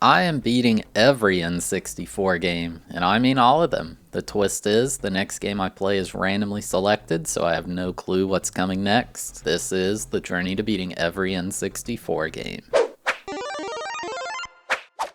I am beating every N64 game, and I mean all of them. The twist is, the next game I play is randomly selected, so I have no clue what's coming next. This is the journey to beating every N64 game.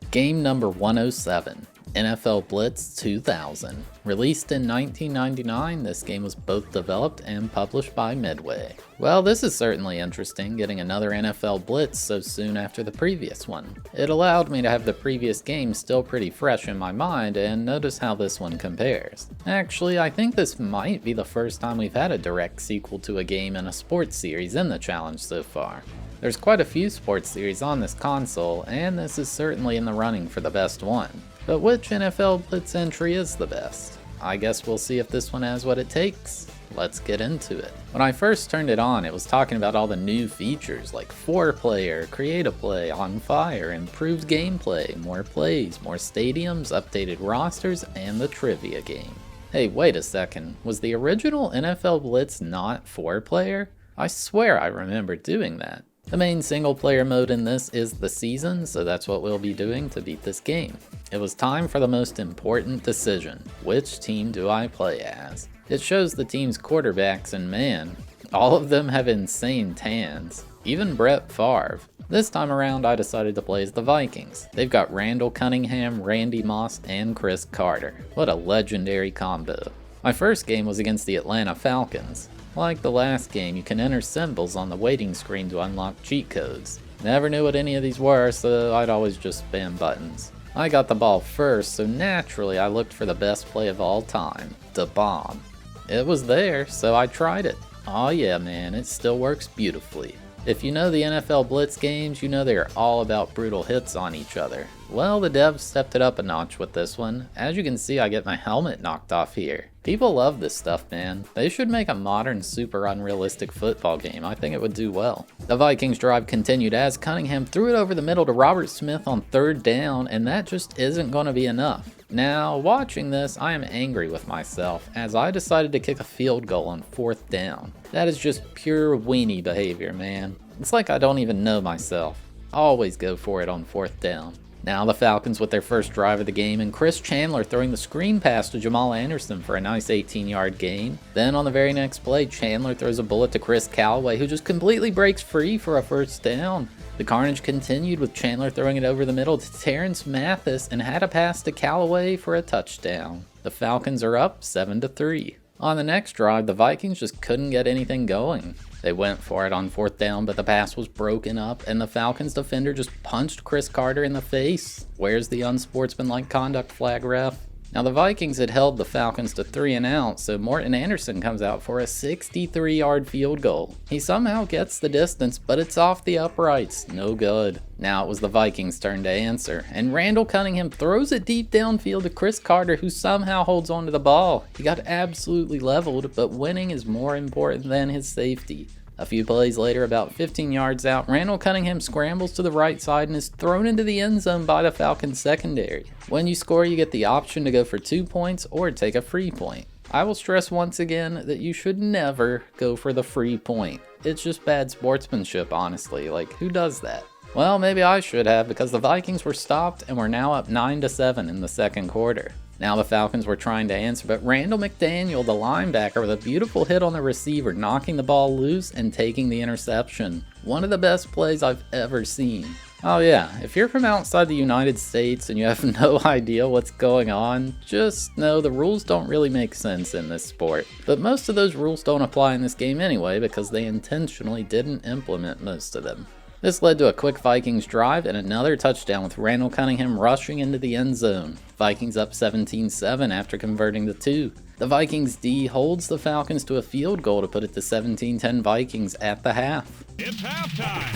Game number 107, NFL Blitz 2000. Released in 1999, this game was both developed and published by Midway. Well, this is certainly interesting, getting another NFL Blitz so soon after the previous one. It allowed me to have the previous game still pretty fresh in my mind and notice how this one compares. Actually, I think this might be the first time we've had a direct sequel to a game in a sports series in the challenge so far. There's quite a few sports series on this console, and this is certainly in the running for the best one. But which NFL Blitz entry is the best? I guess we'll see if this one has what it takes. Let's get into it. When I first turned it on, it was talking about all the new features like 4-player, create-a-play, on fire, improved gameplay, more plays, more stadiums, updated rosters, and the trivia game. Hey, wait a second, was the original NFL Blitz not 4-player? I swear I remember doing that. The main single-player mode in this is the season, so that's what we'll be doing to beat this game. It was time for the most important decision. Which team do I play as? It shows the team's quarterbacks, and man, all of them have insane tans. Even Brett Favre. This time around, I decided to play as the Vikings. They've got Randall Cunningham, Randy Moss, and Chris Carter. What a legendary combo. My first game was against the Atlanta Falcons. Like the last game, you can enter symbols on the waiting screen to unlock cheat codes. Never knew what any of these were, so I'd always just spam buttons. I got the ball first, so naturally I looked for the best play of all time, the bomb. It was there, so I tried it. Aw yeah man, it still works beautifully. If you know the NFL Blitz games, you know they are all about brutal hits on each other. Well, the devs stepped it up a notch with this one. As you can see, I get my helmet knocked off here. People love this stuff, man. They should make a modern, super unrealistic football game. I think it would do well. The Vikings drive continued as Cunningham threw it over the middle to Robert Smith on 3rd down, and that just isn't going to be enough. Now, watching this, I am angry with myself, as I decided to kick a field goal on 4th down. That is just pure weenie behavior, man. It's like I don't even know myself. Always go for it on 4th down. Now the Falcons with their first drive of the game, and Chris Chandler throwing the screen pass to Jamal Anderson for a nice 18-yard gain. Then on the very next play, Chandler throws a bullet to Chris Callaway, who just completely breaks free for a 1st down. The carnage continued with Chandler throwing it over the middle to Terrence Mathis and had a pass to Callaway for a touchdown. The Falcons are up 7-3. On the next drive, the Vikings just couldn't get anything going. They went for it on 4th down, but the pass was broken up, and the Falcons defender just punched Chris Carter in the face. Where's the unsportsmanlike conduct flag, ref? Now the Vikings had held the Falcons to 3 and out, so Morton Anderson comes out for a 63-yard field goal. He somehow gets the distance, but it's off the uprights. No good. Now it was the Vikings' turn to answer, and Randall Cunningham throws it deep downfield to Chris Carter, who somehow holds onto the ball. He got absolutely leveled, but winning is more important than his safety. A few plays later, about 15 yards out, Randall Cunningham scrambles to the right side and is thrown into the end zone by the Falcons secondary. When you score, you get the option to go for 2 points or take a free point. I will stress once again that you should never go for the free point. It's just bad sportsmanship, honestly. Like, who does that? Well, maybe I should have, because the Vikings were stopped and were now up 9-7 in the 2nd quarter. Now the Falcons were trying to answer, but Randall McDaniel, the linebacker, with a beautiful hit on the receiver, knocking the ball loose and taking the interception. One of the best plays I've ever seen. Oh yeah, if you're from outside the United States and you have no idea what's going on, just know the rules don't really make sense in this sport. But most of those rules don't apply in this game anyway, because they intentionally didn't implement most of them. This led to a quick Vikings drive and another touchdown with Randall Cunningham rushing into the end zone. Vikings up 17-7 after converting the 2. The Vikings D holds the Falcons to a field goal to put it to 17-10 Vikings at the half. It's halftime.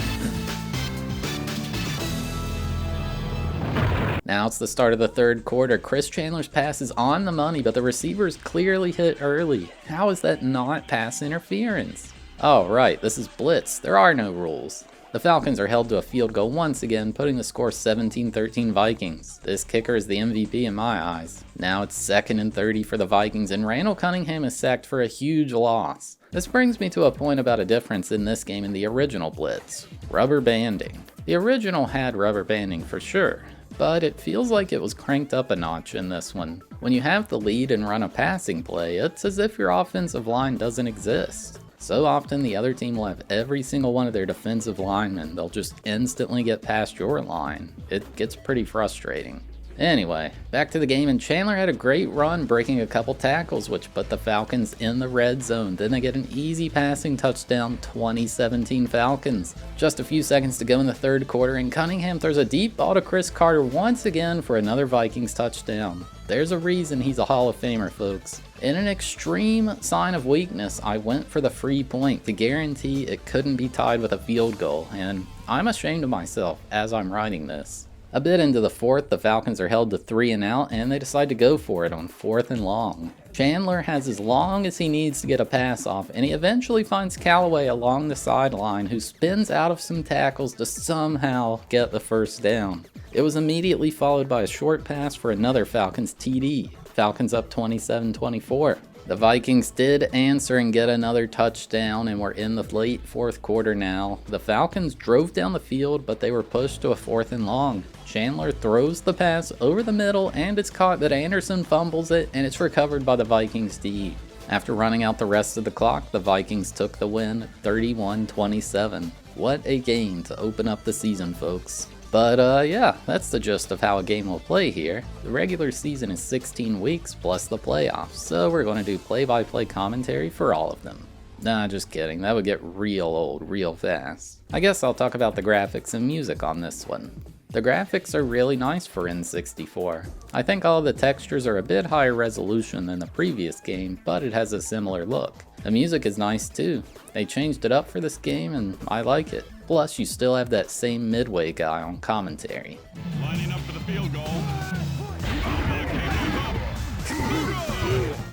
Now it's the start of the 3rd quarter. Chris Chandler's pass is on the money, but the receiver is clearly hit early. How is that not pass interference? Oh right, this is Blitz. There are no rules. The Falcons are held to a field goal once again, putting the score 17-13 Vikings. This kicker is the MVP in my eyes. Now it's 2nd and 30 for the Vikings, and Randall Cunningham is sacked for a huge loss. This brings me to a point about a difference in this game and the original Blitz. Rubber banding. The original had rubber banding for sure, but it feels like it was cranked up a notch in this one. When you have the lead and run a passing play, it's as if your offensive line doesn't exist. So often the other team will have every single one of their defensive linemen. They'll just instantly get past your line. It gets pretty frustrating. Anyway, back to the game, and Chandler had a great run breaking a couple tackles which put the Falcons in the red zone. Then they get an easy passing touchdown, 2017 Falcons. Just a few seconds to go in the third quarter, and Cunningham throws a deep ball to Chris Carter once again for another Vikings touchdown. There's a reason he's a Hall of Famer, folks. In an extreme sign of weakness, I went for the free point to guarantee it couldn't be tied with a field goal, and I'm ashamed of myself as I'm writing this. A bit into the fourth, the Falcons are held to 3 and out, and they decide to go for it on 4th and long. Chandler has as long as he needs to get a pass off, and he eventually finds Callaway along the sideline, who spins out of some tackles to somehow get the first down. It was immediately followed by a short pass for another Falcons TD. Falcons up 27-24. The Vikings did answer and get another touchdown, and we're in the late fourth quarter now. The Falcons drove down the field, but they were pushed to a 4th and long. Chandler throws the pass over the middle, and it's caught, but Anderson fumbles it, and it's recovered by the Vikings D. After running out the rest of the clock, the Vikings took the win, 31-27. What a game to open up the season, folks. But yeah, that's the gist of how a game will play here. The regular season is 16 weeks plus the playoffs, so we're going to do play-by-play commentary for all of them. Nah, just kidding, that would get real old real fast. I guess I'll talk about the graphics and music on this one. The graphics are really nice for N64. I think all the textures are a bit higher resolution than the previous game, but it has a similar look. The music is nice too. They changed it up for this game and I like it. Plus, you still have that same Midway guy on commentary. Lining up for the field goal.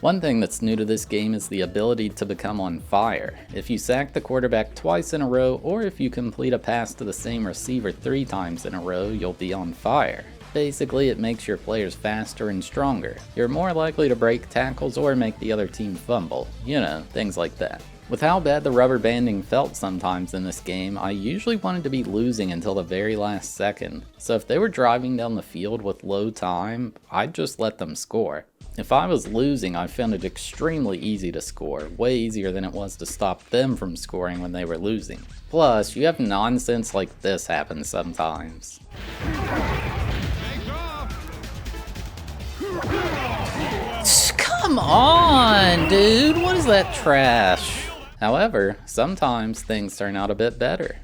One thing that's new to this game is the ability to become on fire. If you sack the quarterback twice in a row, or if you complete a pass to the same receiver 3 times in a row, you'll be on fire. Basically, it makes your players faster and stronger. You're more likely to break tackles or make the other team fumble. You know, things like that. With how bad the rubber banding felt sometimes in this game, I usually wanted to be losing until the very last second. So if they were driving down the field with low time, I'd just let them score. If I was losing, I found it extremely easy to score, way easier than it was to stop them from scoring when they were losing. Plus, you have nonsense like this happen sometimes. Come on, dude, what is that trash? However, sometimes things turn out a bit better.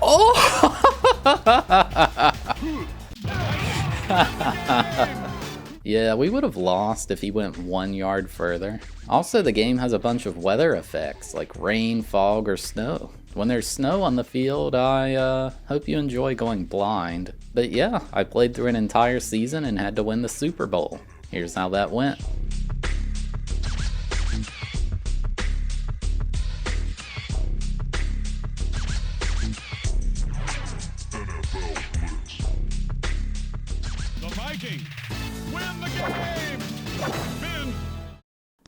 Oh! Yeah, we would have lost if he went 1 yard further. Also, the game has a bunch of weather effects, like rain, fog, or snow. When there's snow on the field, I hope you enjoy going blind. But yeah, I played through an entire season and had to win the Super Bowl. Here's how that went. NFL Blitz. The Vikings win the game. Finn.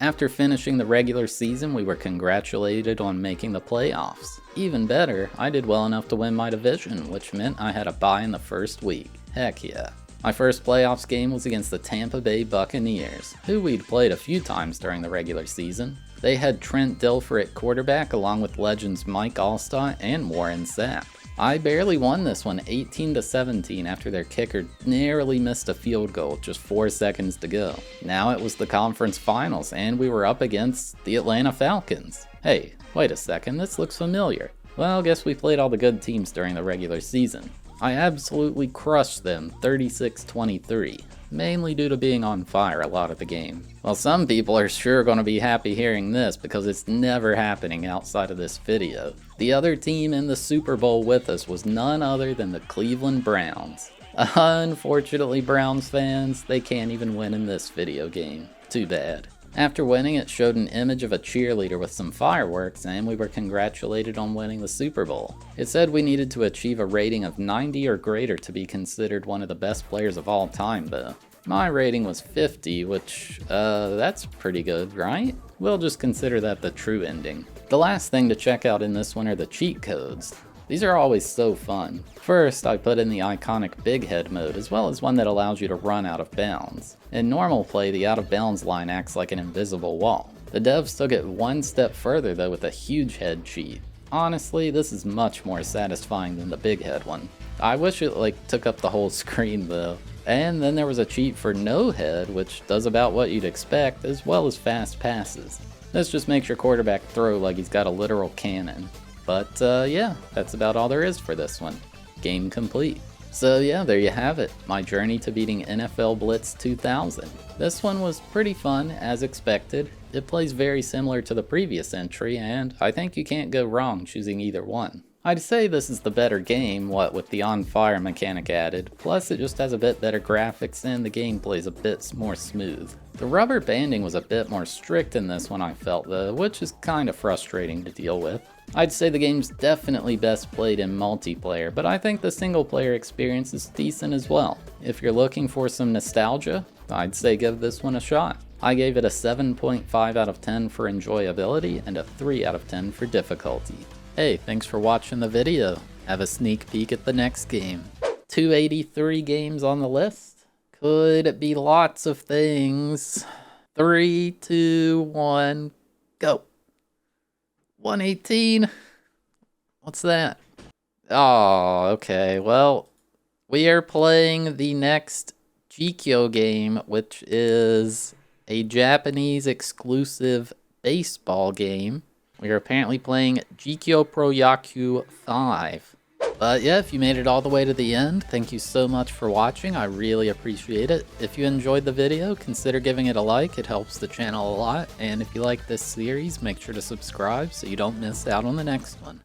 After finishing the regular season, we were congratulated on making the playoffs. Even better, I did well enough to win my division, which meant I had a bye in the first week. Heck yeah. My first playoffs game was against the Tampa Bay Buccaneers, who we'd played a few times during the regular season. They had Trent Dilfer at quarterback along with legends Mike Allstott and Warren Sapp. I barely won this one 18-17 after their kicker narrowly missed a field goal with just 4 seconds to go. Now it was the conference finals and we were up against the Atlanta Falcons. Hey, wait a second, this looks familiar. Well, guess we played all the good teams during the regular season. I absolutely crushed them 36-23, mainly due to being on fire a lot of the game. Well, some people are sure going to be happy hearing this because it's never happening outside of this video. The other team in the Super Bowl with us was none other than the Cleveland Browns. Unfortunately, Browns fans, they can't even win in this video game. Too bad. After winning, it showed an image of a cheerleader with some fireworks, and we were congratulated on winning the Super Bowl. It said we needed to achieve a rating of 90 or greater to be considered one of the best players of all time, though. My rating was 50, which, that's pretty good, right? We'll just consider that the true ending. The last thing to check out in this one are the cheat codes. These are always so fun. First, I put in the iconic big head mode, as well as one that allows you to run out of bounds. In normal play, the out of bounds line acts like an invisible wall. The devs took it one step further though with a huge head cheat. Honestly, this is much more satisfying than the big head one. I wish it took up the whole screen though. And then there was a cheat for no head, which does about what you'd expect, as well as fast passes. This just makes your quarterback throw like he's got a literal cannon. But yeah, that's about all there is for this one. Game complete. So yeah, there you have it, my journey to beating NFL Blitz 2000. This one was pretty fun, as expected. It plays very similar to the previous entry, and I think you can't go wrong choosing either one. I'd say this is the better game, what with the on fire mechanic added, plus it just has a bit better graphics and the gameplay is a bit more smooth. The rubber banding was a bit more strict in this one I felt though, which is kinda frustrating to deal with. I'd say the game's definitely best played in multiplayer, but I think the single player experience is decent as well. If you're looking for some nostalgia, I'd say give this one a shot. I gave it a 7.5 out of 10 for enjoyability and a 3 out of 10 for difficulty. Hey, thanks for watching the video. Have a sneak peek at the next game. 283 games on the list. Could be lots of things. 3, 2, 1, go. 118? What's that? Oh, okay. Well, we are playing the next Jikyo game, which is a Japanese exclusive baseball game. We are apparently playing Jikyo Pro Yaku 5. But yeah, if you made it all the way to the end, thank you so much for watching. I really appreciate it. If you enjoyed the video, consider giving it a like. It helps the channel a lot. And if you like this series, make sure to subscribe so you don't miss out on the next one.